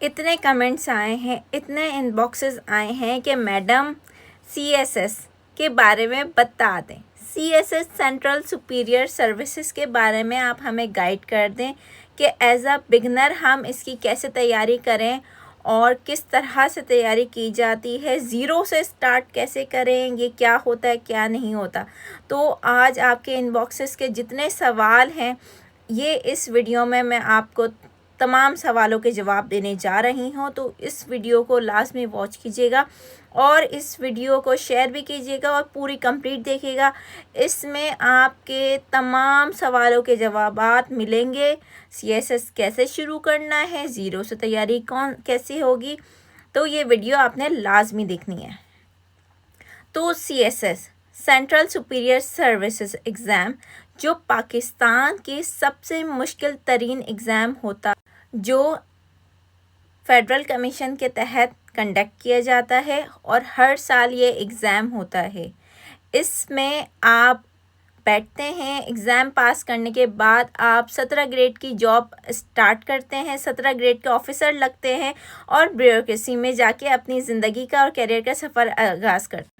इतने कमेंट्स आए हैं, इतने इनबॉक्सेस आए हैं कि मैडम CSS के बारे में बता दें। CSS सेंट्रल सुपीरियर सर्विसेज के बारे में आप हमें गाइड कर दें कि एज अ बिगनर हम इसकी कैसे तैयारी करें और किस तरह से तैयारी की जाती है, ज़ीरो से स्टार्ट कैसे करें, ये क्या होता है क्या नहीं होता। तो आज आपके इनबॉक्सेस के जितने सवाल हैं, ये इस वीडियो में मैं आपको तमाम सवालों के जवाब देने जा रही हूँ। तो इस वीडियो को लाजमी वॉच कीजिएगा और इस वीडियो को शेयर भी कीजिएगा और पूरी कंप्लीट देखिएगा। इसमें आपके तमाम सवालों के जवाबात मिलेंगे। CSS कैसे शुरू करना है, ज़ीरो से तैयारी कैसी होगी, तो ये वीडियो आपने लाजमी देखनी है। तो CSS central superior services exam जो पाकिस्तान की सबसे मुश्किल तरीन एग्ज़ाम होता, जो फेडरल कमीशन के तहत कंडक्ट किया जाता है और हर साल ये एग्ज़ाम होता है। इसमें आप बैठते हैं, एग्ज़ाम पास करने के बाद आप 17 ग्रेड की जॉब स्टार्ट करते हैं, 17 ग्रेड के ऑफिसर लगते हैं और ब्यूरोक्रेसी में जाके अपनी ज़िंदगी का और करियर का सफ़र आगाज़ करते हैं।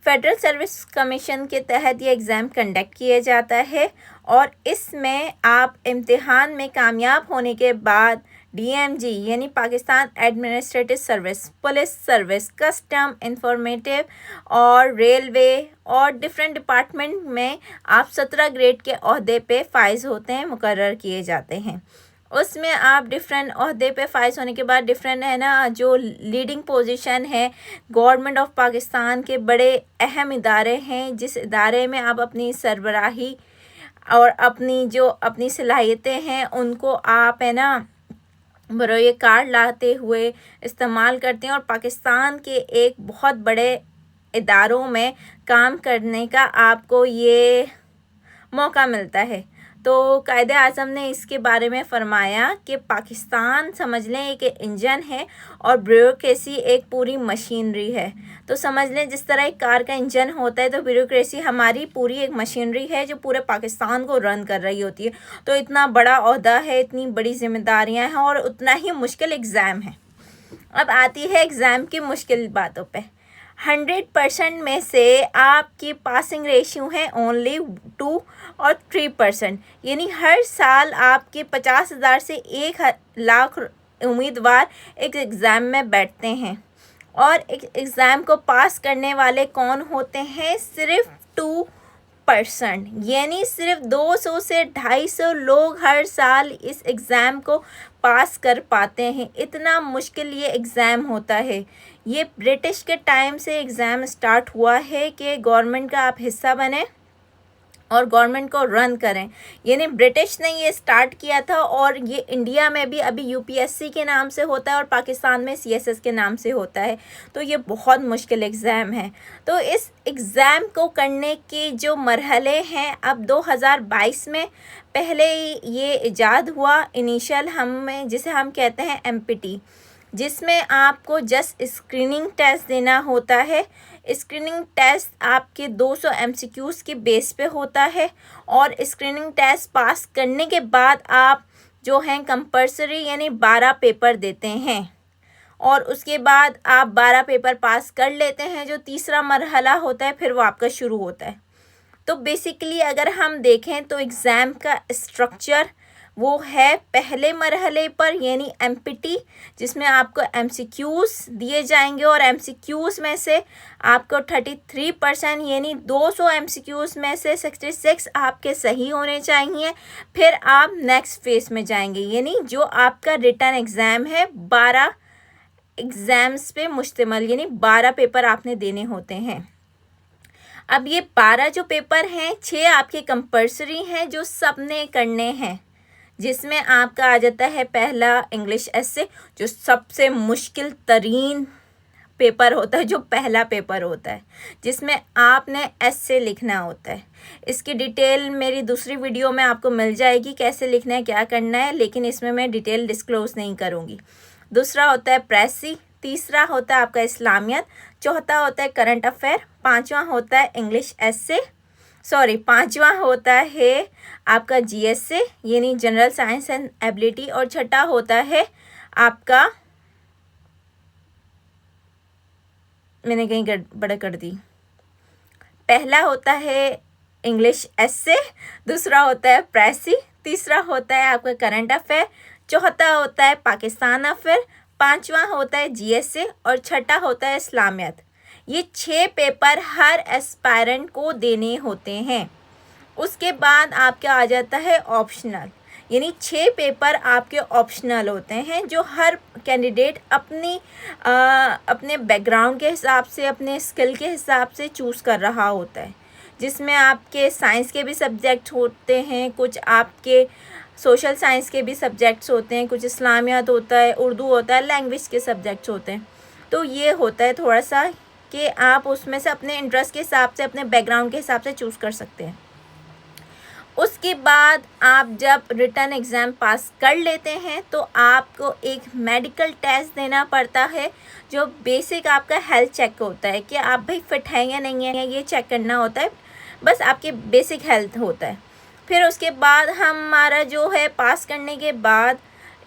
फेडरल सर्विस कमीशन के तहत ये एग्ज़ाम कंडक्ट किया जाता है और इसमें आप इम्तिहान में कामयाब होने के बाद DMG यानी Pakistan administrative service, police service, custom, informative और रेलवे और डिफरेंट डिपार्टमेंट में आप 17 ग्रेड के ओहदे पे फाइज होते हैं, मुकर्रर किए जाते हैं। उसमें आप डिफरेंट ओहदे पे फाइज होने के बाद डिफरेंट है ना, जो लीडिंग पोजीशन है गवर्नमेंट ऑफ पाकिस्तान के बड़े अहम इदारे हैं, जिस इदारे में आप अपनी सरबराही और अपनी सलाहियतें हैं उनको आप है ना बरोए कार लाते हुए इस्तेमाल करते हैं और पाकिस्तान के एक बहुत बड़े इदारों में काम करने का आपको ये मौका मिलता है। तो कायदे आज़म ने इसके बारे में फ़रमाया कि पाकिस्तान समझ लें एक इंजन है और ब्यूरोक्रेसी एक पूरी मशीनरी है। तो समझ लें जिस तरह एक कार का इंजन होता है, तो ब्यूरोक्रेसी हमारी पूरी एक मशीनरी है जो पूरे पाकिस्तान को रन कर रही होती है। तो इतना बड़ा ओहदा है, इतनी बड़ी जिम्मेदारियां हैं और उतना ही मुश्किल एग्ज़ाम है। अब आती है एग्ज़ाम की मुश्किल बातों पे। 100% में से आपकी पासिंग रेशियो है ओनली 2 और 3%, यानी हर साल आपके 50,000 से 1 लाख उम्मीदवार एक एग्ज़ाम में बैठते हैं और एक एग्ज़ाम को पास करने वाले कौन होते हैं? सिर्फ 2%, यानी सिर्फ 200 से 250 लोग हर साल इस एग्ज़ाम को पास कर पाते हैं। इतना मुश्किल ये एग्ज़ाम होता है। ये ब्रिटिश के टाइम से एग्ज़ाम स्टार्ट हुआ है कि गवर्नमेंट का आप हिस्सा बने और गवर्नमेंट को रन करें, यानी ब्रिटिश ने ये स्टार्ट किया था और ये इंडिया में भी अभी UPSC के नाम से होता है और पाकिस्तान में CSS के नाम से होता है। तो ये बहुत मुश्किल एग्ज़ाम है। तो इस एग्ज़ाम को करने के जो मरहले हैं, अब 2022 में पहले ये इजाद हुआ इनिशियल जिसे हम कहते हैं MPT, जिसमें आपको जस्ट स्क्रीनिंग टेस्ट देना होता है। स्क्रीनिंग टेस्ट आपके 200 MCQs के बेस पे होता है और स्क्रीनिंग टेस्ट पास करने के बाद आप जो हैं कंपल्सरी यानी 12 पेपर देते हैं और उसके बाद आप 12 पेपर पास कर लेते हैं। जो तीसरा मरहला होता है फिर वो आपका शुरू होता है। तो बेसिकली अगर हम देखें तो एग्ज़ाम का स्ट्रक्चर वो है पहले मरहले पर यानी MPT, जिसमें आपको MCQs दिए जाएंगे और MCQs में से आपको 33% यानी 200 MCQs में से 66 आपके सही होने चाहिए। फिर आप नेक्स्ट फेज में जाएंगे, यानी जो आपका रिटन एग्ज़ाम है 12 एग्ज़ाम्स पे मुश्तमिल, यानी 12 पेपर आपने देने होते हैं। अब ये 12 जो पेपर हैं, 6 आपके कंपल्सरी हैं जो सबने करने हैं, जिसमें आपका आ जाता है पहला इंग्लिश एसे, जो सबसे मुश्किल तरीन पेपर होता है, जो पहला पेपर होता है जिसमें आपने एसे लिखना होता है। इसकी डिटेल मेरी दूसरी वीडियो में आपको मिल जाएगी कैसे लिखना है, क्या करना है, लेकिन इसमें मैं डिटेल डिस्क्लोज नहीं करूँगी। दूसरा होता है प्रेसी, तीसरा होता है आपका इस्लामियत, चौथा होता है करंट अफेयर, पांचवा होता है इंग्लिश एसे, पांचवा होता है आपका GSA यानी जनरल साइंस एंड एबिलिटी और छठा होता है आपका, मैंने कहीं गड़बड़ कर दी। पहला होता है इंग्लिश एस्से, दूसरा होता है प्रेसी, तीसरा होता है आपका करंट अफेयर, चौथा होता है पाकिस्तान अफेयर, पांचवा होता है जीएसए और छठा होता है इस्लामियत। ये 6 पेपर हर एस्पायरेंट को देने होते हैं। उसके बाद आपका आ जाता है ऑप्शनल, यानी 6 पेपर आपके ऑप्शनल होते हैं जो हर कैंडिडेट अपने बैकग्राउंड के हिसाब से, अपने स्किल के हिसाब से चूज़ कर रहा होता है, जिसमें आपके साइंस के भी सब्जेक्ट होते हैं, कुछ आपके सोशल साइंस के भी सब्जेक्ट्स होते हैं, कुछ इस्लामियात होता है, उर्दू होता है, लैंग्वेज के सब्जेक्ट्स होते हैं। तो ये होता है थोड़ा सा कि आप उसमें से अपने इंटरेस्ट के हिसाब से, अपने बैकग्राउंड के हिसाब से चूज़ कर सकते हैं। उसके बाद आप जब रिटन एग्ज़ाम पास कर लेते हैं तो आपको एक मेडिकल टेस्ट देना पड़ता है, जो बेसिक आपका हेल्थ चेक होता है कि आप भाई फिट हैं या नहीं है, ये चेक करना होता है, बस आपके बेसिक हेल्थ होता है। फिर उसके बाद हमारा जो है पास करने के बाद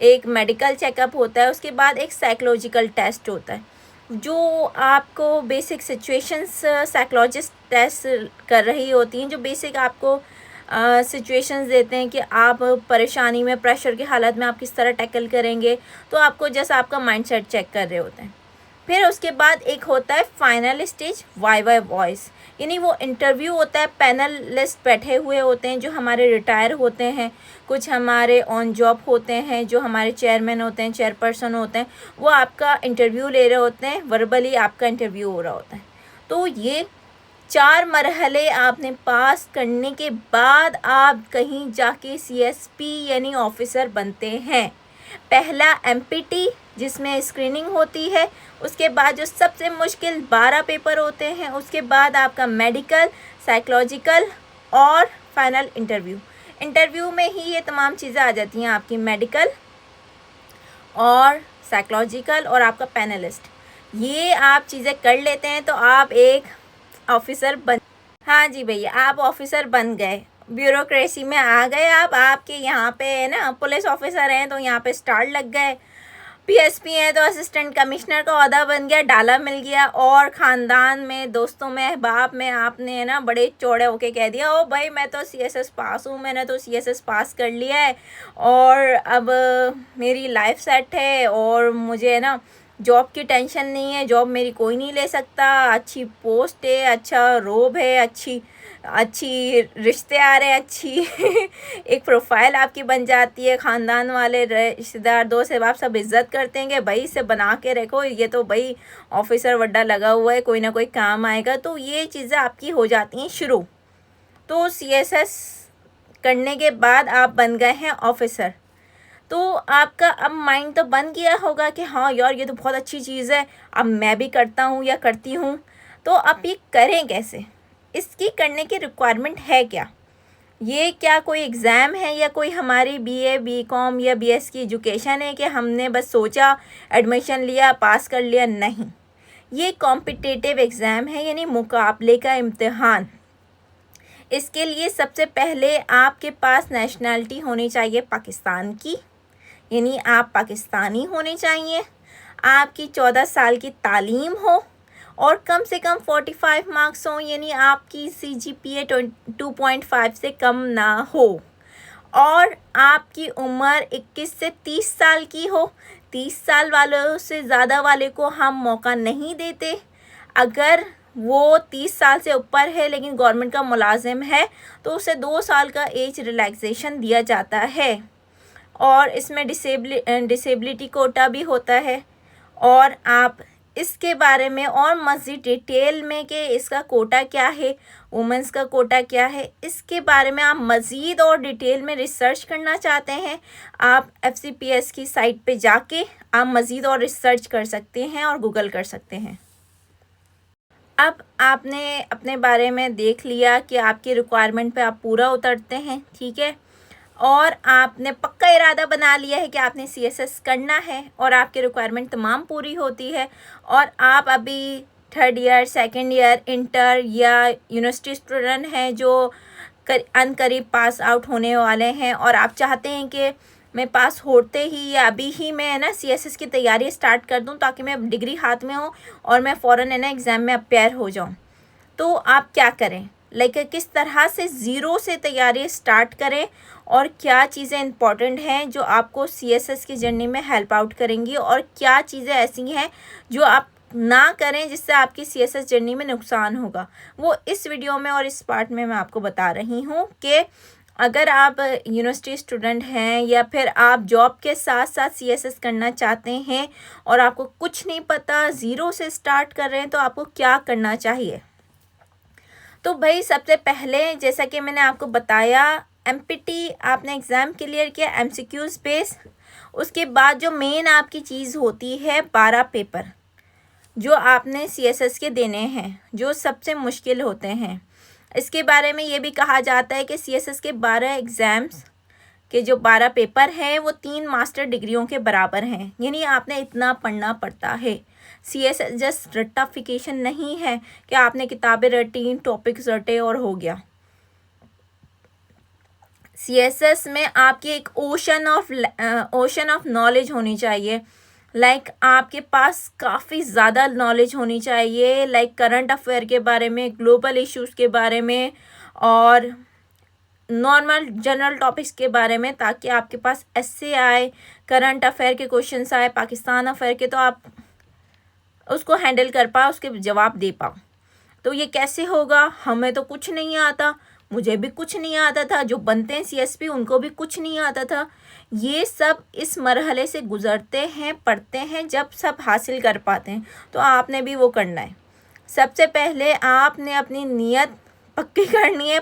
एक मेडिकल चेकअप होता है, उसके बाद एक साइकोलॉजिकल टेस्ट होता है, जो आपको बेसिक सिचुएशंस साइकोलॉजिस्ट टेस्ट कर रही होती हैं, जो बेसिक आपको सिचुएशंस देते हैं कि आप परेशानी में, प्रेशर की हालत में आप किस तरह टैकल करेंगे, तो आपको जैसा आपका माइंडसेट चेक कर रहे होते हैं। फिर उसके बाद एक होता है फाइनल स्टेज वाइवा वॉइस, यानी वो इंटरव्यू होता है, पैनलिस्ट बैठे हुए होते हैं जो हमारे रिटायर होते हैं, कुछ हमारे ऑन जॉब होते हैं, जो हमारे चेयरमैन होते हैं, चेयरपर्सन होते हैं, वो आपका इंटरव्यू ले रहे होते हैं, वर्बली आपका इंटरव्यू हो रहा होता है। तो ये 4 मरहले आपने पास करने के बाद आप कहीं जाके CSP यानी ऑफिसर बनते हैं। पहला MPT जिसमें स्क्रीनिंग होती है, उसके बाद जो सबसे मुश्किल 12 पेपर होते हैं, उसके बाद आपका मेडिकल, साइकोलॉजिकल और फाइनल इंटरव्यू। इंटरव्यू में ही ये तमाम चीज़ें आ जाती हैं, आपकी मेडिकल और साइकोलॉजिकल और आपका पैनलिस्ट। ये आप चीज़ें कर लेते हैं तो आप एक ऑफिसर बन, हाँ जी भैया, आप ऑफिसर बन गए, ब्यूरोक्रेसी में आ गए आप। आपके यहाँ पे ना पुलिस ऑफिसर हैं तो यहाँ पे स्टार लग गए, PSP है तो असिस्टेंट कमिश्नर का ओहदा बन गया, डाला मिल गया, और ख़ानदान में, दोस्तों में, अहबाब में आपने ना बड़े चौड़े होके कह दिया, ओ भाई मैं तो CSS पास हूँ, मैंने तो CSS पास कर लिया है और अब मेरी लाइफ सेट है और मुझे ना जॉब की टेंशन नहीं है, जॉब मेरी कोई नहीं ले सकता, अच्छी पोस्ट है, अच्छा रोब है, अच्छी रिश्ते आ रहे हैं, अच्छी एक प्रोफाइल आपकी बन जाती है, ख़ानदान वाले, रिश्तेदार, दोस्त अहबाब सब इज़्ज़त करते हैं कि भाई इसे बना के रखो, ये तो भाई ऑफिसर वड्डा लगा हुआ है, कोई ना कोई काम आएगा। तो ये चीज़ें आपकी हो जाती हैं शुरू। तो CSS करने के बाद आप बन गए हैं ऑफिसर, तो आपका अब माइंड तो बन गया होगा कि हाँ यार ये तो बहुत अच्छी चीज़ है, अब मैं भी करता हूँ या करती हूँ। तो अब ये करें कैसे, इसकी करने की रिक्वायरमेंट है क्या, ये क्या कोई एग्ज़ाम है या कोई हमारी BA BCom या BS की एजुकेशन है कि हमने बस सोचा, एडमिशन लिया, पास कर लिया? नहीं, ये कॉम्पिटिटिव एग्ज़ाम है, यानी मुकाबले का इम्तिहान। इसके लिए सबसे पहले आपके पास नेशनैलिटी होनी चाहिए पाकिस्तान की, यानी आप पाकिस्तानी होने चाहिए, आपकी 14 साल की तालीम हो और कम से कम 45 मार्क्स हों, यानी आपकी CGPA 2.5 से कम ना हो, और आपकी उम्र 21 से 30 साल की हो। 30 साल वालों से ज़्यादा वाले को हम मौका नहीं देते। अगर वो 30 साल से ऊपर है लेकिन गवर्नमेंट का मुलाजिम है तो उसे 2 साल का एज रिलैक्सेशन दिया जाता है, और इसमें डिसेबिलिटी कोटा भी होता है। और आप इसके बारे में और मज़ीद डिटेल में कि इसका कोटा क्या है, वुमेंस का कोटा क्या है, इसके बारे में आप मज़ीद और डिटेल में रिसर्च करना चाहते हैं, आप FCPS की साइट पे जाके आप मज़ीद और रिसर्च कर सकते हैं और गूगल कर सकते हैं। अब आपने अपने बारे में देख लिया कि आपकी रिक्वायरमेंट पे आप पूरा उतरते हैं, ठीक है, और आपने पक्का इरादा बना लिया है कि आपने CSS करना है और आपकी रिक्वायरमेंट तमाम पूरी होती है, और आप अभी 3rd year, 2nd year, inter या यूनिवर्सिटी स्टूडेंट हैं जो अनकरीब पास आउट होने वाले हैं, और आप चाहते हैं कि मैं पास होते ही या अभी ही मैं है ना CSS की तैयारी स्टार्ट कर दूं, ताकि मैं डिग्री हाथ में हो और मैं फ़ौरन है ना एग्ज़ाम में अपेयर हो जाऊं। तो आप क्या करें, लाइक किस तरह से ज़ीरो से तैयारी स्टार्ट करें और क्या चीज़ें इंपॉर्टेंट हैं जो आपको CSS की जर्नी में हेल्प आउट करेंगी, और क्या चीज़ें ऐसी हैं जो आप ना करें जिससे आपकी CSS जर्नी में नुकसान होगा, वो इस वीडियो में और इस पार्ट में मैं आपको बता रही हूँ। कि अगर आप यूनिवर्सिटी स्टूडेंट हैं या फिर आप जॉब के साथ साथ CSS करना चाहते हैं और आपको कुछ नहीं पता, ज़ीरो से स्टार्ट कर रहे हैं, तो आपको क्या करना चाहिए। तो भाई सबसे पहले जैसा कि मैंने आपको बताया, MPT आपने एग्ज़ाम क्लियर किया MCQs बेस। उसके बाद जो मेन आपकी चीज़ होती है 12 पेपर जो आपने CSS के देने हैं, जो सबसे मुश्किल होते हैं। इसके बारे में ये भी कहा जाता है कि CSS के 12 एग्ज़ाम्स के जो 12 पेपर हैं वो 3 मास्टर डिग्रियों के बराबर हैं, यानी आपने इतना पढ़ना पड़ता है। CSS जस्ट रट्टाफिकेशन नहीं है कि आपने किताबें रटी, टॉपिक्स रटे और हो गया। CSS में आपकी एक ओशन ऑफ नॉलेज होनी चाहिए। लाइक आपके पास काफ़ी ज़्यादा नॉलेज होनी चाहिए, लाइक करंट अफेयर के बारे में, ग्लोबल इश्यूज़ के बारे में और नॉर्मल जनरल टॉपिक्स के बारे में, ताकि आपके पास ऐसे आए, करंट अफेयर के क्वेश्चंस आए, पाकिस्तान अफेयर के, तो आप उसको हैंडल कर पाओ, उसके जवाब दे पाओ। तो ये कैसे होगा, हमें तो कुछ नहीं आता, मुझे भी कुछ नहीं आता था, जो बनते हैं CSP उनको भी कुछ नहीं आता था। ये सब इस मरहले से गुज़रते हैं, पढ़ते हैं, जब सब हासिल कर पाते हैं। तो आपने भी वो करना है। सबसे पहले आपने अपनी नीयत पक्की करनी है,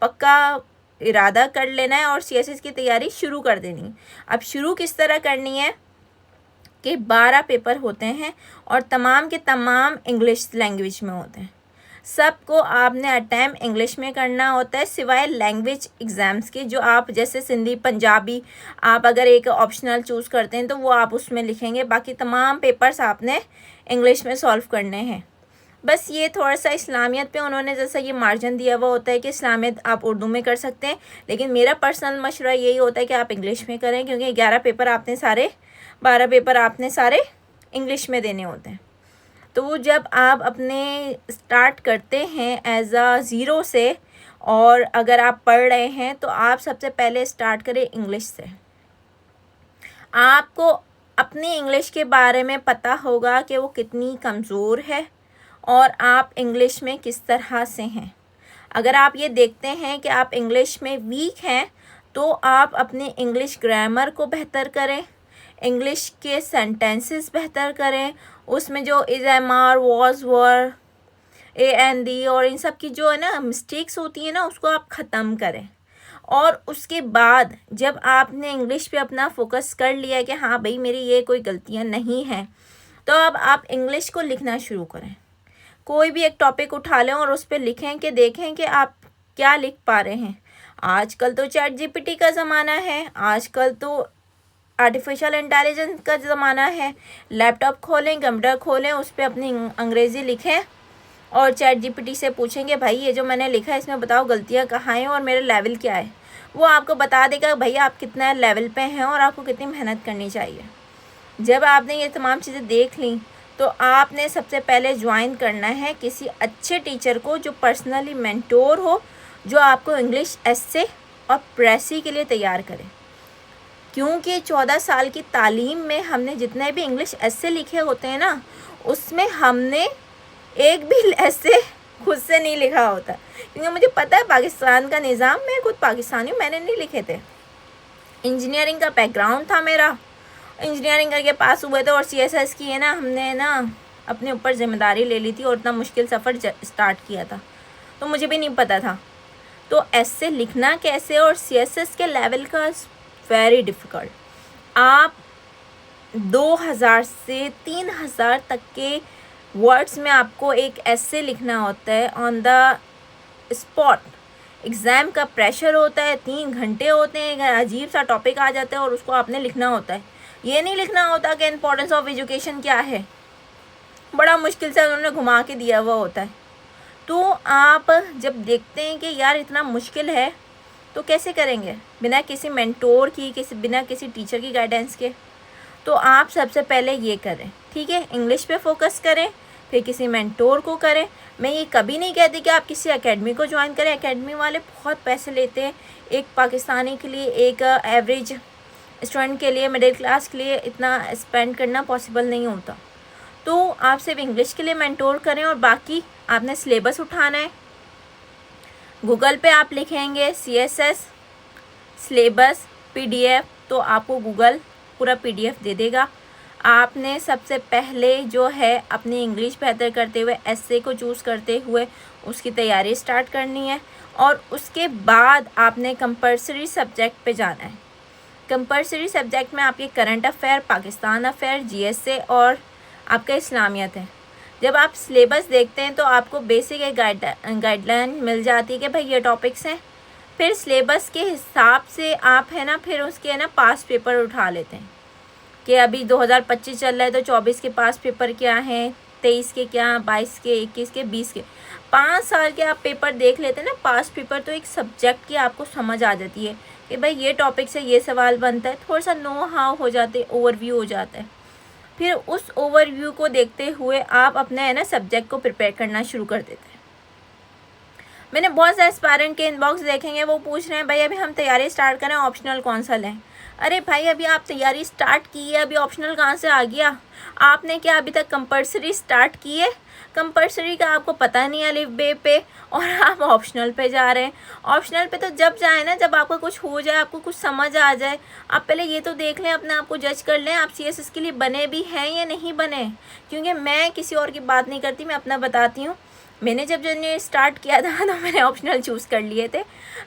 पक्का इरादा कर लेना है और CSS की तैयारी शुरू कर देनी है। अब शुरू किस तरह करनी है कि 12 पेपर होते हैं और तमाम के तमाम इंग्लिश लैंग्वेज में होते हैं। सबको आपने अटैम्प्ट इंग्लिश में करना होता है, सिवाय लैंग्वेज एग्ज़ाम्स के, जो आप जैसे सिंधी, पंजाबी, आप अगर एक ऑप्शनल चूज़ करते हैं तो वो आप उसमें लिखेंगे। बाकी तमाम पेपर्स आपने इंग्लिश में सॉल्व करने हैं। बस ये थोड़ा सा इस्लामियत पे उन्होंने जैसा ये मार्जिन दिया हुआ होता है कि इस्लामियत आप उर्दू में कर सकते हैं, लेकिन मेरा पर्सनल मशवरा यही होता है कि आप इंग्लिश में करें, क्योंकि 12 पेपर आपने सारे इंग्लिश में देने होते हैं। तो जब आप अपने स्टार्ट करते हैं एज अ ज़ीरो से, और अगर आप पढ़ रहे हैं तो आप सबसे पहले स्टार्ट करें इंग्लिश से। आपको अपनी इंग्लिश के बारे में पता होगा कि वो कितनी कमज़ोर है और आप इंग्लिश में किस तरह से हैं। अगर आप ये देखते हैं कि आप इंग्लिश में वीक हैं, तो आप अपने इंग्लिश ग्रामर को बेहतर करें, इंग्लिश के सेंटेंसेस बेहतर करें, उसमें जो is, am, are, was, were, AND और इन सब की जो है ना मिस्टेक्स होती है ना, उसको आप ख़त्म करें। और उसके बाद जब आपने इंग्लिश पे अपना फोकस कर लिया है कि हाँ भाई मेरी ये कोई गलतियाँ नहीं हैं, तो अब आप इंग्लिश को लिखना शुरू करें। कोई भी एक टॉपिक उठा लें और उस पर लिखें कि देखें कि आप क्या लिख पा रहे हैं। आजकल तो ChatGPT का ज़माना है, आजकल तो आर्टिफिशियल इंटेलिजेंस का ज़माना है। लैपटॉप खोलें, कंप्यूटर खोलें, उस पर अपनी अंग्रेज़ी लिखें और ChatGPT से पूछेंगे भाई ये जो मैंने लिखा है इसमें बताओ गलतियाँ कहाँ हैं और मेरा लेवल क्या है। वो आपको बता देगा भैया आप कितना लेवल पे हैं और आपको कितनी मेहनत करनी चाहिए। जब आपने ये तमाम चीज़ें देख ली, तो आपने सबसे पहले ज्वाइन करना है किसी अच्छे टीचर को जो पर्सनली मेंटोर हो, जो आपको इंग्लिश एस्से और प्रेसी के लिए तैयार करे। क्योंकि 14 साल की तालीम में हमने जितने भी इंग्लिश एस्से लिखे होते हैं ना, उसमें हमने एक भी एस्से खुद से नहीं लिखा होता, क्योंकि मुझे पता है पाकिस्तान का निज़ाम, मैं खुद पाकिस्तानी हूँ, मैंने नहीं लिखे थे। इंजीनियरिंग का बैकग्राउंड था मेरा, इंजीनियरिंग करके पास हुए थे और CSS की है ना हमने ना अपने ऊपर जिम्मेदारी ले ली थी और इतना मुश्किल सफ़र स्टार्ट किया था, तो मुझे भी नहीं पता था। तो ऐसे लिखना कैसे, और CSS के लेवल का वेरी डिफ़िकल्ट। आप 2000 से 3000 तक के वर्ड्स में आपको एक ऐसे लिखना होता है ऑन द स्पॉट। एग्ज़ाम का प्रेशर होता है, 3 घंटे होते हैं, अगर अजीब सा टॉपिक आ जाता है और उसको आपने लिखना होता है। ये नहीं लिखना होता कि इम्पोर्टेंस ऑफ एजुकेशन क्या है, बड़ा मुश्किल से उन्होंने घुमा के दिया हुआ होता है। तो आप जब देखते हैं कि यार इतना मुश्किल है, तो कैसे करेंगे? बिना किसी मेंटोर की, बिना किसी टीचर की गाइडेंस के। तो आप सबसे पहले ये करें, ठीक है, इंग्लिश पे फोकस करें, फिर किसी मेंटोर को करें। मैं ये कभी नहीं कहती कि आप किसी एकेडमी को ज्वाइन करें, एकेडमी वाले बहुत पैसे लेते हैं। एक पाकिस्तानी के लिए, एक एवरेज स्टूडेंट के लिए, मिडिल क्लास के लिए इतना स्पेंड करना पॉसिबल नहीं होता। तो आप सिर्फ इंग्लिश के लिए मेंटोर करें और बाकी आपने सिलेबस उठाना है। गूगल पे आप लिखेंगे CSS सिलेबस PDF, तो आपको गूगल पूरा PDF दे देगा। आपने सबसे पहले जो है अपनी इंग्लिश बेहतर करते हुए एस्से को चूज़ करते हुए उसकी तैयारी स्टार्ट करनी है, और उसके बाद आपने कंपलसरी सब्जेक्ट पे जाना है। कंपलसरी सब्जेक्ट में आपके current affair, Pakistan affair, GSA और आपका इस्लामियत है। जब आप सिलेबस देखते हैं तो आपको बेसिक एक गाइडलाइन मिल जाती है कि भाई ये टॉपिक्स हैं। फिर सिलेबस के हिसाब से आप है ना, फिर उसके है ना पास पेपर उठा लेते हैं कि अभी 2025 चल रहा है तो 24 के पास पेपर क्या हैं, 23 के क्या, 22 के, 21 के, 20 के, 5 साल के आप पेपर देख लेते हैं ना पास पेपर। तो एक सब्जेक्ट की आपको समझ आ जाती है कि भाई ये टॉपिक से ये सवाल बनता है, थोड़ा सा नो हाउ हो जाते, ओवरव्यू हो जाता है। फिर उस ओवरव्यू को देखते हुए आप अपने है ना सब्जेक्ट को प्रिपेयर करना शुरू कर देते हैं। मैंने बहुत सारे एस्पायरेंट के इनबॉक्स देखेंगे, वो पूछ रहे हैं भाई अभी हम तैयारी स्टार्ट करें, ऑप्शनल कौन सा लें। अरे भाई अभी आप तैयारी स्टार्ट की है, अभी ऑप्शनल कहाँ से आ गया? आपने क्या अभी तक कंपलसरी स्टार्ट की है? कंपलसरी का आपको पता नहीं अलिफ बे पे, और आप ऑप्शनल पे जा रहे हैं। ऑप्शनल पे तो जब जाए ना, जब आपका कुछ हो जाए, आपको कुछ समझ आ जाए। आप पहले ये तो देख लें, अपने आप को जज कर लें, आप CSS के लिए बने भी हैं या नहीं बने। क्योंकि मैं किसी और की बात नहीं करती, मैं अपना बताती हूँ। मैंने जब जर्नी स्टार्ट किया था तो मैंने ऑप्शनल चूज़ कर लिए थे।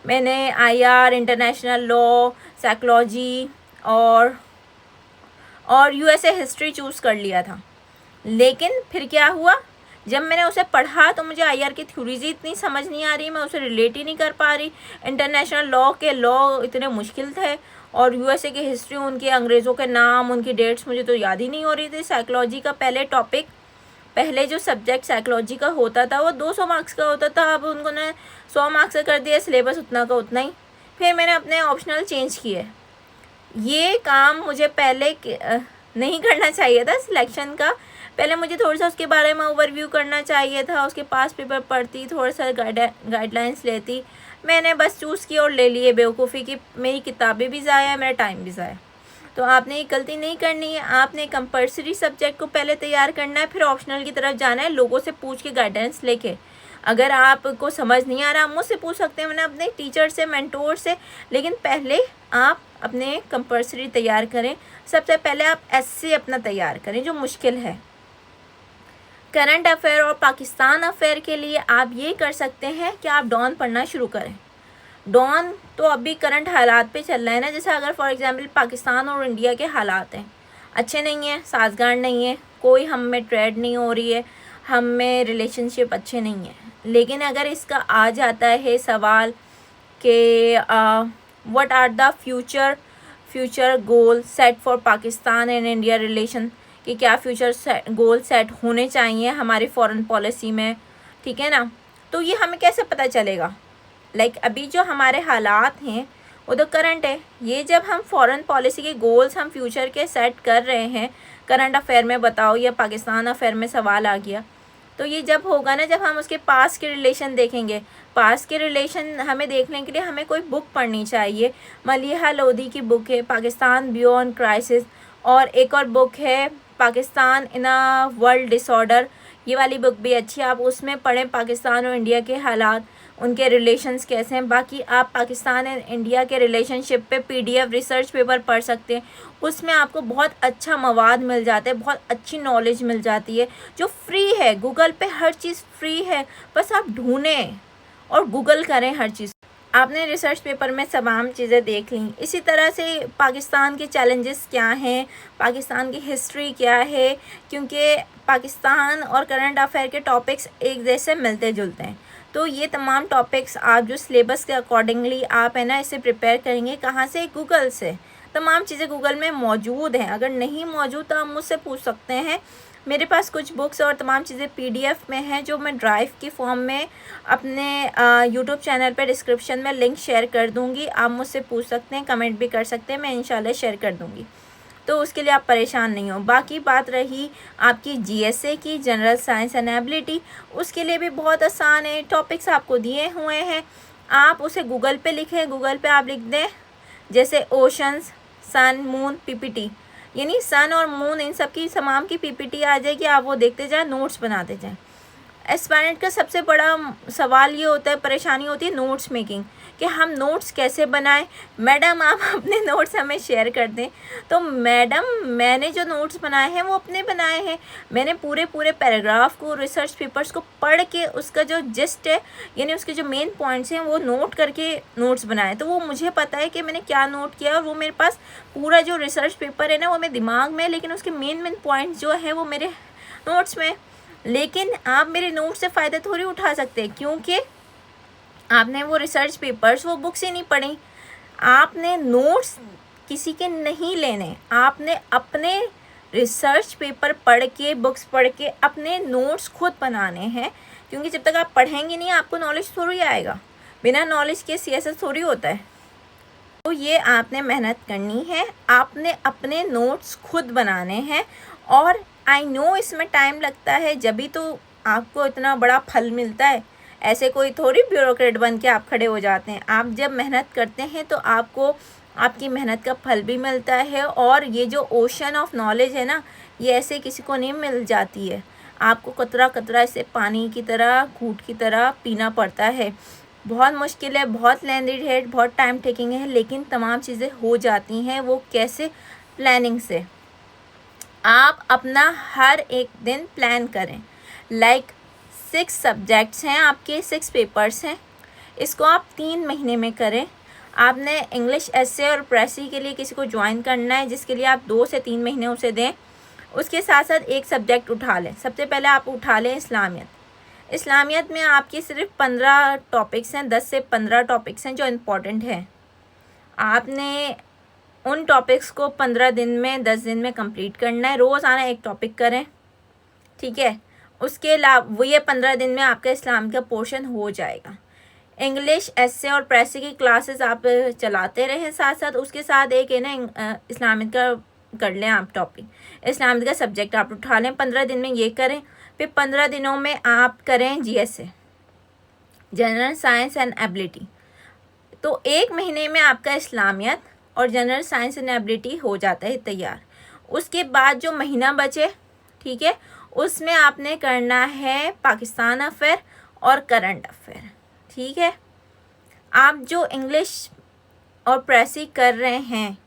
मैंने IR, इंटरनेशनल लॉ, साइकोलॉजी और USA हिस्ट्री चूज़ कर लिया था। लेकिन फिर क्या हुआ, जब मैंने उसे पढ़ा तो मुझे IR की थ्योरीज ही इतनी समझ नहीं आ रही, मैं उसे रिलेट ही नहीं कर पा रही। इंटरनेशनल लॉ के लॉ इतने मुश्किल थे, और USA की हिस्ट्री, उनके अंग्रेज़ों के नाम, उनकी डेट्स मुझे तो याद ही नहीं हो रही थी। साइकोलॉजी का पहले जो सब्जेक्ट साइकोलॉजी का होता था वो 200 मार्क्स का होता था, अब उन्होंने 100 मार्क्स का कर दिया, सिलेबस उतना का उतना ही। फिर मैंने अपने ऑप्शनल चेंज किए। ये काम मुझे पहले नहीं करना चाहिए था सिलेक्शन का। पहले मुझे थोड़ा सा उसके बारे में ओवरव्यू करना चाहिए था, उसके पास पेपर पढ़ती, थोड़ा सा गाइडलाइंस लेती। मैंने बस चूज़ की और ले लिए बेवकूफ़ी की, मेरी किताबें भी ज़ाया, मेरा टाइम भी ज़ाया। तो आपने ये गलती नहीं करनी है। आपने कंपलसरी सब्जेक्ट को पहले तैयार करना है, फिर ऑप्शनल की तरफ जाना है, लोगों से पूछ के गाइडेंस लेके। अगर आपको समझ नहीं आ रहा, आप मुझसे पूछ सकते हैं, मैंने अपने टीचर से, मेंटोर से। लेकिन पहले आप अपने कंपलसरी तैयार करें। सबसे पहले आप एस्से अपना तैयार करें, जो मुश्किल है। करंट अफेयर और पाकिस्तान अफेयर के लिए आप ये कर सकते हैं कि आप डॉन पढ़ना शुरू करें। डॉन तो अभी करंट हालात पे चल रहा है ना, जैसे अगर फॉर एग्जांपल पाकिस्तान और इंडिया के हालात हैं, अच्छे नहीं हैं, साजगार नहीं है, कोई हम में ट्रेड नहीं हो रही है, हम में रिलेशनशिप अच्छे नहीं है। लेकिन अगर इसका आ जाता है सवाल कि what are the future goal set for Pakistan and India relation, कि क्या फ्यूचर गोल सेट होने चाहिए हमारी फॉरेन पॉलिसी में, ठीक है ना। तो ये हमें कैसे पता चलेगा? अभी जो हमारे हालात हैं वो तो करंट है। ये जब हम फॉरेन पॉलिसी के गोल्स हम फ्यूचर के सेट कर रहे हैं, करंट अफेयर में बताओ या पाकिस्तान अफेयर में सवाल आ गया, तो ये जब होगा ना, जब हम उसके पास के रिलेशन देखेंगे। पास के रिलेशन हमें देखने के लिए हमें कोई बुक पढ़नी चाहिए। मलिहा लोधी की बुक है पाकिस्तान बियॉन्ड क्राइसिस, और एक और बुक है पाकिस्तान इन अ वर्ल्ड डिसऑर्डर। ये वाली बुक भी अच्छी है, आप उसमें पढ़ें पाकिस्तान और इंडिया के हालात, उनके रिलेशंस कैसे हैं। बाकी आप पाकिस्तान एंड इंडिया के रिलेशनशिप पे PDF रिसर्च पेपर पढ़ सकते हैं। उसमें आपको बहुत अच्छा मवाद मिल जाता है, बहुत अच्छी नॉलेज मिल जाती है, जो फ्री है। गूगल पे हर चीज़ फ्री है, बस आप ढूंढें और गूगल करें हर चीज़। आपने रिसर्च पेपर में तमाम चीज़ें देख ली। इसी तरह से पाकिस्तान के चैलेंजेस क्या हैं, पाकिस्तान की हिस्ट्री क्या है, क्योंकि पाकिस्तान और करंट अफेयर के टॉपिक्स एक जैसे मिलते जुलते हैं। तो ये तमाम टॉपिक्स आप जो सिलेबस के अकॉर्डिंगली आप है ना इसे प्रिपेयर करेंगे, कहाँ से? गूगल से। तमाम चीज़ें गूगल में मौजूद हैं। अगर नहीं मौजूद तो आप मुझसे पूछ सकते हैं। मेरे पास कुछ बुक्स और तमाम चीज़ें PDF में हैं जो मैं ड्राइव की फॉर्म में अपने यूट्यूब चैनल पर डिस्क्रिप्शन में लिंक शेयर कर दूँगी। आप मुझसे पूछ सकते हैं, कमेंट भी कर सकते हैं, मैं इंशाल्लाह शेयर कर दूँगी, तो उसके लिए आप परेशान नहीं हो। बाकी बात रही आपकी GSA की, जनरल साइंस एंड एबिलिटी, उसके लिए भी बहुत आसान है। टॉपिक्स आपको दिए हुए हैं, आप उसे गूगल पे लिखें। गूगल पे आप लिख दें जैसे ओशंस, सन, मून, PPT, यानी सन और मून इन सब की तमाम की PPT आ जाएगी। आप वो देखते जाएं, नोट्स बनाते जाएं। एस्पायरेंट का सबसे बड़ा सवाल ये होता है, परेशानी होती है नोट्स मेकिंग, कि हम नोट्स कैसे बनाएं। मैडम आप अपने नोट्स हमें शेयर कर दें। तो मैडम मैंने जो नोट्स बनाए हैं वो अपने बनाए हैं। मैंने पूरे पैराग्राफ को, रिसर्च पेपर्स को पढ़ के उसका जो जिस्ट है, यानी उसके जो मेन पॉइंट्स हैं वो नोट करके नोट्स बनाए। तो वो मुझे पता है कि मैंने क्या नोट किया, और वो मेरे पास पूरा जो रिसर्च पेपर है ना वो मेरे दिमाग में, लेकिन उसके मेन पॉइंट्स जो है वो मेरे नोट्स में। लेकिन आप मेरे नोट्स से फ़ायदा थोड़ी उठा सकते हैं, क्योंकि आपने वो रिसर्च पेपर्स, वो बुक्स ही नहीं पढ़ी। आपने नोट्स किसी के नहीं लेने, आपने अपने रिसर्च पेपर पढ़ के, बुक्स पढ़ के अपने नोट्स खुद बनाने हैं। क्योंकि जब तक आप पढ़ेंगे नहीं आपको नॉलेज थोड़ी आएगा। बिना नॉलेज के CSS थोड़ी होता है। तो ये आपने मेहनत करनी है, आपने अपने नोट्स खुद बनाने हैं। और आई नो इसमें टाइम लगता है, जब भी तो आपको इतना बड़ा फल मिलता है। ऐसे कोई थोड़ी ब्यूरोक्रेट बन के आप खड़े हो जाते हैं। आप जब मेहनत करते हैं तो आपको आपकी मेहनत का फल भी मिलता है। और ये जो ओशन ऑफ नॉलेज है ना, ये ऐसे किसी को नहीं मिल जाती है। आपको कतरा कतरा इसे पानी की तरह, घूंट की तरह पीना पड़ता है। बहुत मुश्किल है, बहुत लेंदी है, बहुत टाइम टेकिंग है, लेकिन तमाम चीज़ें हो जाती हैं। वो कैसे? प्लानिंग से। आप अपना हर एक दिन प्लान करें। लाइक 6 सब्जेक्ट्स हैं आपके, 6 पेपर्स हैं, इसको आप 3 महीने में करें। आपने इंग्लिश एसे और प्रेसी के लिए किसी को ज्वाइन करना है, जिसके लिए आप 2 से 3 महीने उसे दें। उसके साथ साथ एक सब्जेक्ट उठा लें। सबसे पहले आप उठा लें इस्लामियत। इस्लामियत में आपकी सिर्फ 15 टॉपिक्स हैं, 10 से 15 टॉपिक्स हैं जो इम्पोर्टेंट हैं। आपने उन टॉपिक्स को 15 दिन में, 10 दिन में कंप्लीट करना है। रोज़ाना एक टॉपिक करें, ठीक है। उसके अलावा वो ये 15 दिन में आपका इस्लाम का पोर्शन हो जाएगा। इंग्लिश एसे और प्रेसी की क्लासेस आप चलाते रहें साथ साथ। उसके साथ एक है ना इस्लामिक का कर लें आप टॉपिक, इस्लामिक का सब्जेक्ट आप उठा लें। 15 दिन में ये करें। फिर 15 दिनों में आप करें GSA, general science and ability. तो 1 महीने में आपका इस्लामियत और जनरल साइंस एंड एबिलिटी हो जाता है तैयार। उसके बाद जो महीना बचे, ठीक है, उसमें आपने करना है पाकिस्तान अफेयर और करंट अफेयर, ठीक है। आप जो इंग्लिश और प्रेसी कर रहे हैं,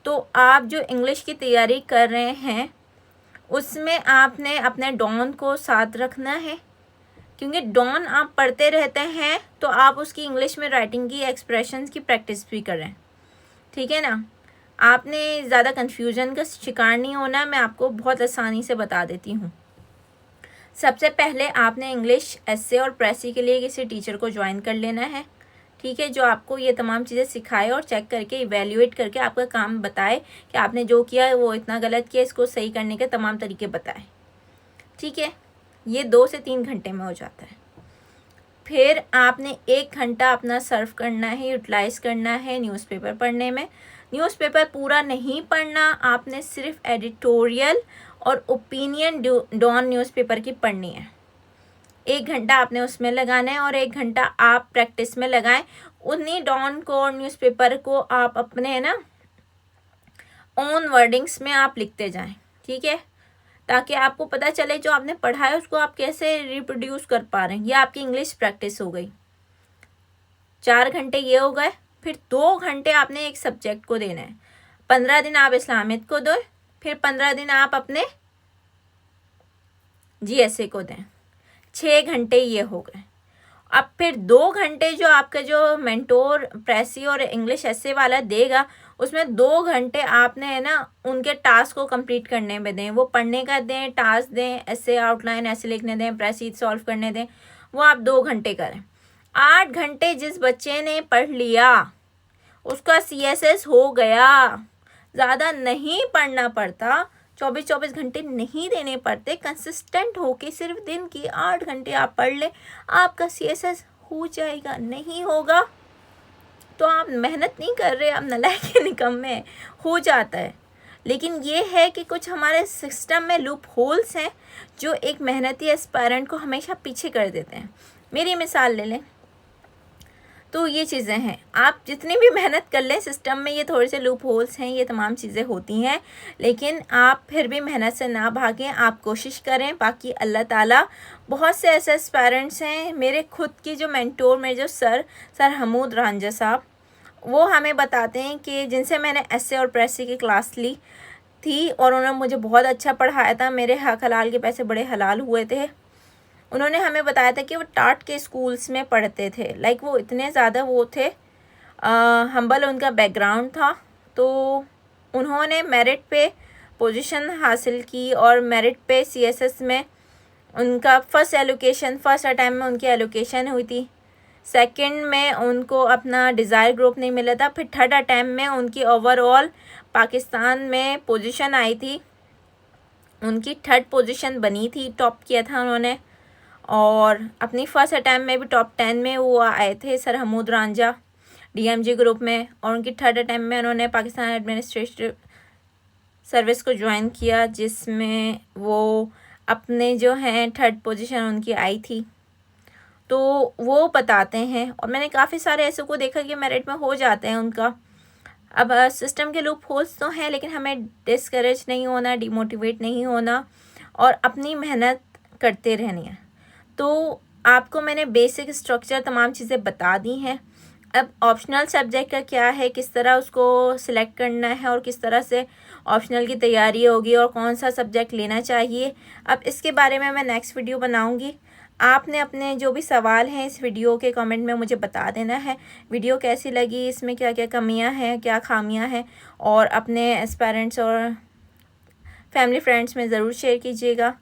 तो आप जो इंग्लिश की तैयारी कर रहे हैं उसमें आपने अपने डॉन को साथ रखना है। क्योंकि डॉन आप पढ़ते रहते हैं तो आप उसकी इंग्लिश में राइटिंग की, एक्सप्रेशंस की प्रैक्टिस भी करें, ठीक है ना। आपने ज़्यादा कन्फ्यूजन का शिकार नहीं होना। मैं आपको बहुत आसानी से बता देती हूँ। सबसे पहले आपने इंग्लिश एसे और प्रेसी के लिए किसी टीचर को ज्वाइन कर लेना है, ठीक है, जो आपको ये तमाम चीज़ें सिखाए और चेक करके, इवेल्युएट करके आपका काम बताए कि आपने जो किया है वो इतना गलत किया, इसको सही करने के तमाम तरीके बताए, ठीक है। ये 2 से 3 घंटे में हो जाता है। फिर आपने 1 घंटा अपना सर्व करना है, यूटिलाइज़ करना है न्यूज़पेपर पढ़ने में। न्यूज़पेपर पूरा नहीं पढ़ना, आपने सिर्फ एडिटोरियल और ओपिनियन डॉन न्यूज़पेपर की पढ़नी है। 1 घंटा आपने उसमें लगाना है और 1 घंटा आप प्रैक्टिस में लगाएं। उन्हीं डॉन को और न्यूज़पेपर को आप अपने ना ओन वर्डिंग्स में आप लिखते जाएं, ठीक है, ताकि आपको पता चले जो आपने पढ़ा है उसको आप कैसे रिप्रोड्यूस कर पा रहे हैं। ये आपकी इंग्लिश प्रैक्टिस हो गई। 4 घंटे ये हो गए। फिर 2 घंटे आपने एक सब्जेक्ट को देना है। 15 दिन आप इस्लामियत को दो, फिर 15 दिन आप अपने GSA को दें। 6 घंटे ये हो गए। अब फिर 2 घंटे जो आपका जो मेंटोर प्रेसी और इंग्लिश एसे वाला देगा, उसमें 2 घंटे आपने है ना उनके टास्क को कंप्लीट करने में दें। वो पढ़ने का दें, टास्क दें, ऐसे आउटलाइन ऐसे लिखने दें, प्रेसी सॉल्व करने दें, वो आप 2 घंटे करें। 8 घंटे जिस बच्चे ने पढ़ लिया उसका CSS हो गया। ज़्यादा नहीं पढ़ना पड़ता, 24-24 घंटे नहीं देने पड़ते, कंसिस्टेंट होके सिर्फ दिन की 8 घंटे आप पढ़ लें, आपका CSS हो जाएगा। नहीं होगा तो आप मेहनत नहीं कर रहे, आप नालायक निकम्मे हैं, हो जाता है। लेकिन ये है कि कुछ हमारे सिस्टम में लूप होल्स हैं जो एक मेहनती एस्पायरेंट को हमेशा पीछे कर देते हैं। मेरी मिसाल ले लें तो ये चीज़ें हैं, आप जितनी भी मेहनत कर लें सिस्टम में ये थोड़े से लूप होल्स हैं, ये तमाम चीज़ें होती हैं, लेकिन आप फिर भी मेहनत से ना भागें, आप कोशिश करें। बाकी अल्लाह ताला, बहुत से ऐसे एस्पायरेंट्स हैं, मेरे खुद की जो मेंटोर, मेरे जो सर हमूद रांझा साहब, वो हमें बताते हैं कि जिनसे मैंने एसए और प्रेसी की क्लास ली थी और उन्होंने मुझे बहुत अच्छा पढ़ाया था, मेरे हक हलाल के पैसे बड़े हलाल हुए थे। उन्होंने हमें बताया था कि वो टाट के स्कूल्स में पढ़ते थे, लाइक वो इतने ज़्यादा वो थे, हम्बल उनका बैकग्राउंड था। तो उन्होंने मेरिट पे पोजीशन हासिल की और मेरिट पे CSS में उनका फर्स्ट अटैम्प्ट में उनकी एलोकेशन हुई थी। सेकंड में उनको अपना डिज़ायर ग्रुप नहीं मिला था। फिर थर्ड अटैम्प्ट में उनकी ओवरऑल पाकिस्तान में पोजीशन आई थी, उनकी 3rd पोजीशन बनी थी, टॉप किया था उन्होंने। और अपनी फर्स्ट अटैम्प्ट में भी टॉप 10 में वो आए थे sir Hamood Ranjha DMG group में। और उनकी 3rd अटैम्प्ट में उन्होंने पाकिस्तान एडमिनिस्ट्रेटिव सर्विस को ज्वाइन किया, जिसमें वो अपने जो हैं 3rd पोजीशन उनकी आई थी। तो वो बताते हैं, और मैंने काफ़ी सारे ऐसे को देखा कि मेरिट में हो जाते हैं उनका। अब सिस्टम के लूप होल्स तो हैं, लेकिन हमें डिस्करेज नहीं होना, डिमोटिवेट नहीं होना और अपनी मेहनत करते रहनी है। तो आपको मैंने बेसिक स्ट्रक्चर तमाम चीज़ें बता दी हैं। अब ऑप्शनल सब्जेक्ट का क्या है, किस तरह उसको सिलेक्ट करना है और किस तरह से ऑप्शनल की तैयारी होगी और कौन सा सब्जेक्ट लेना चाहिए, अब इसके बारे में मैं नेक्स्ट वीडियो बनाऊंगी। आपने अपने जो भी सवाल हैं इस वीडियो के कमेंट में मुझे बता देना है। वीडियो कैसी लगी, इसमें क्या क्या कमियां हैं, क्या खामियां हैं, और अपने एस्पायरेंट्स और फैमिली फ्रेंड्स में ज़रूर शेयर कीजिएगा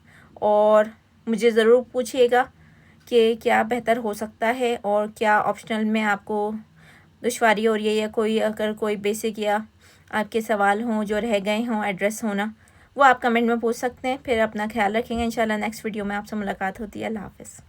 और मुझे ज़रूर पूछिएगा कि क्या बेहतर हो सकता है और क्या ऑप्शनल में आपको दुश्वारी हो रही है, या कोई अगर कोई बेसिक या आपके सवाल हों जो रह गए हों एड्रेस होना, वो आप कमेंट में पूछ सकते हैं। फिर अपना ख्याल रखेंगे। इंशाल्लाह नेक्स्ट वीडियो में आपसे मुलाकात होती है। अल्लाह हाफ़िज़।